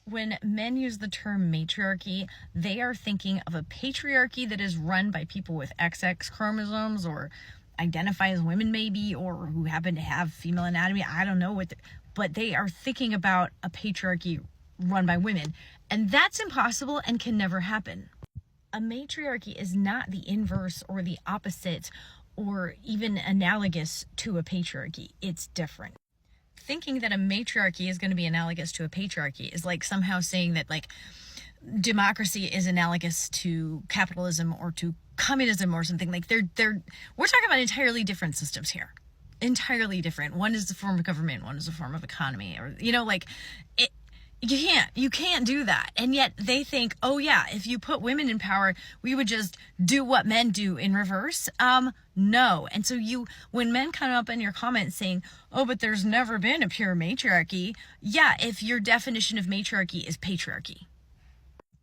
When men use the term matriarchy, they are thinking of a patriarchy that is run by people with XX chromosomes or identify as women maybe, or who happen to have female anatomy. I don't know but they are thinking about a patriarchy run by women. And that's impossible and can never happen. A matriarchy is not the inverse or the opposite or even analogous to a patriarchy. It's different. Thinking that a matriarchy is going to be analogous to a patriarchy is like somehow saying that like democracy is analogous to capitalism or to communism or something. Like we're talking about entirely different systems here. Entirely different. One is a form of government, one is a form of economy, or you can't do that. And yet they think, oh yeah, if you put women in power, we would just do what men do in reverse. No. And so when men come up in your comments saying, oh, but there's never been a pure matriarchy. Yeah, if your definition of matriarchy is patriarchy.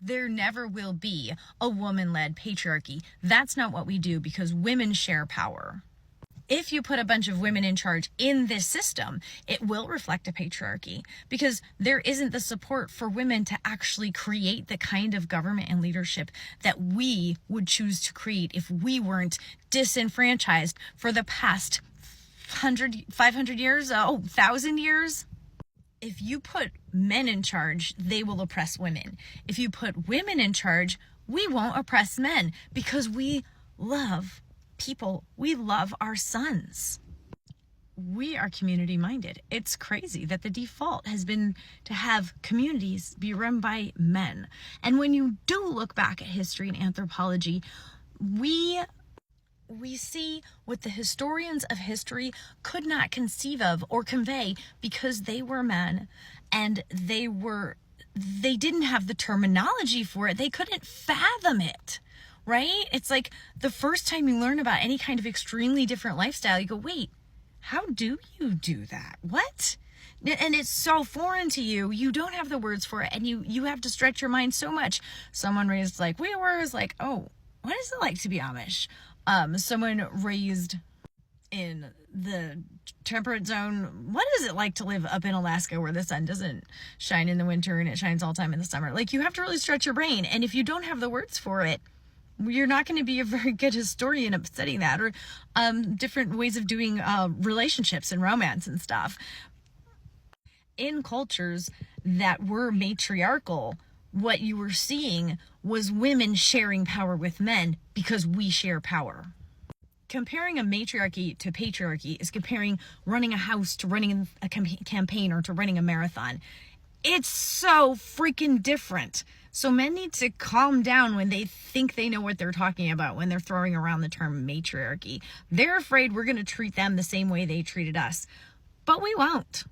There never will be a woman-led patriarchy. That's not what we do because women share power. If you put a bunch of women in charge in this system, it will reflect a patriarchy because there isn't the support for women to actually create the kind of government and leadership that we would choose to create if we weren't disenfranchised for the past 500 years, 1,000 years. If you put men in charge, they will oppress women. If you put women in charge, we won't oppress men because we love people. We love our sons. We are community minded. It's crazy that the default has been to have communities be run by men. And when you do look back at history and anthropology, we see what the historians of history could not conceive of or convey because they were men and they didn't have the terminology for it. They couldn't fathom it. Right? It's like the first time you learn about any kind of extremely different lifestyle, you go, wait, how do you do that? What? And it's so foreign to you. You don't have the words for it. And you have to stretch your mind so much. Someone raised like we were is like, oh, what is it like to be Amish? Someone raised in the temperate zone, what is it like to live up in Alaska where the sun doesn't shine in the winter and it shines all the time in the summer? Like you have to really stretch your brain. And if you don't have the words for it, you're not going to be a very good historian of studying that, or different ways of doing relationships and romance and stuff. In cultures that were matriarchal, what you were seeing was women sharing power with men because we share power. Comparing a matriarchy to patriarchy is comparing running a house to running a campaign or to running a marathon. It's so freaking different. So men need to calm down when they think they know what they're talking about when they're throwing around the term matriarchy. They're afraid we're going to treat them the same way they treated us. But we won't.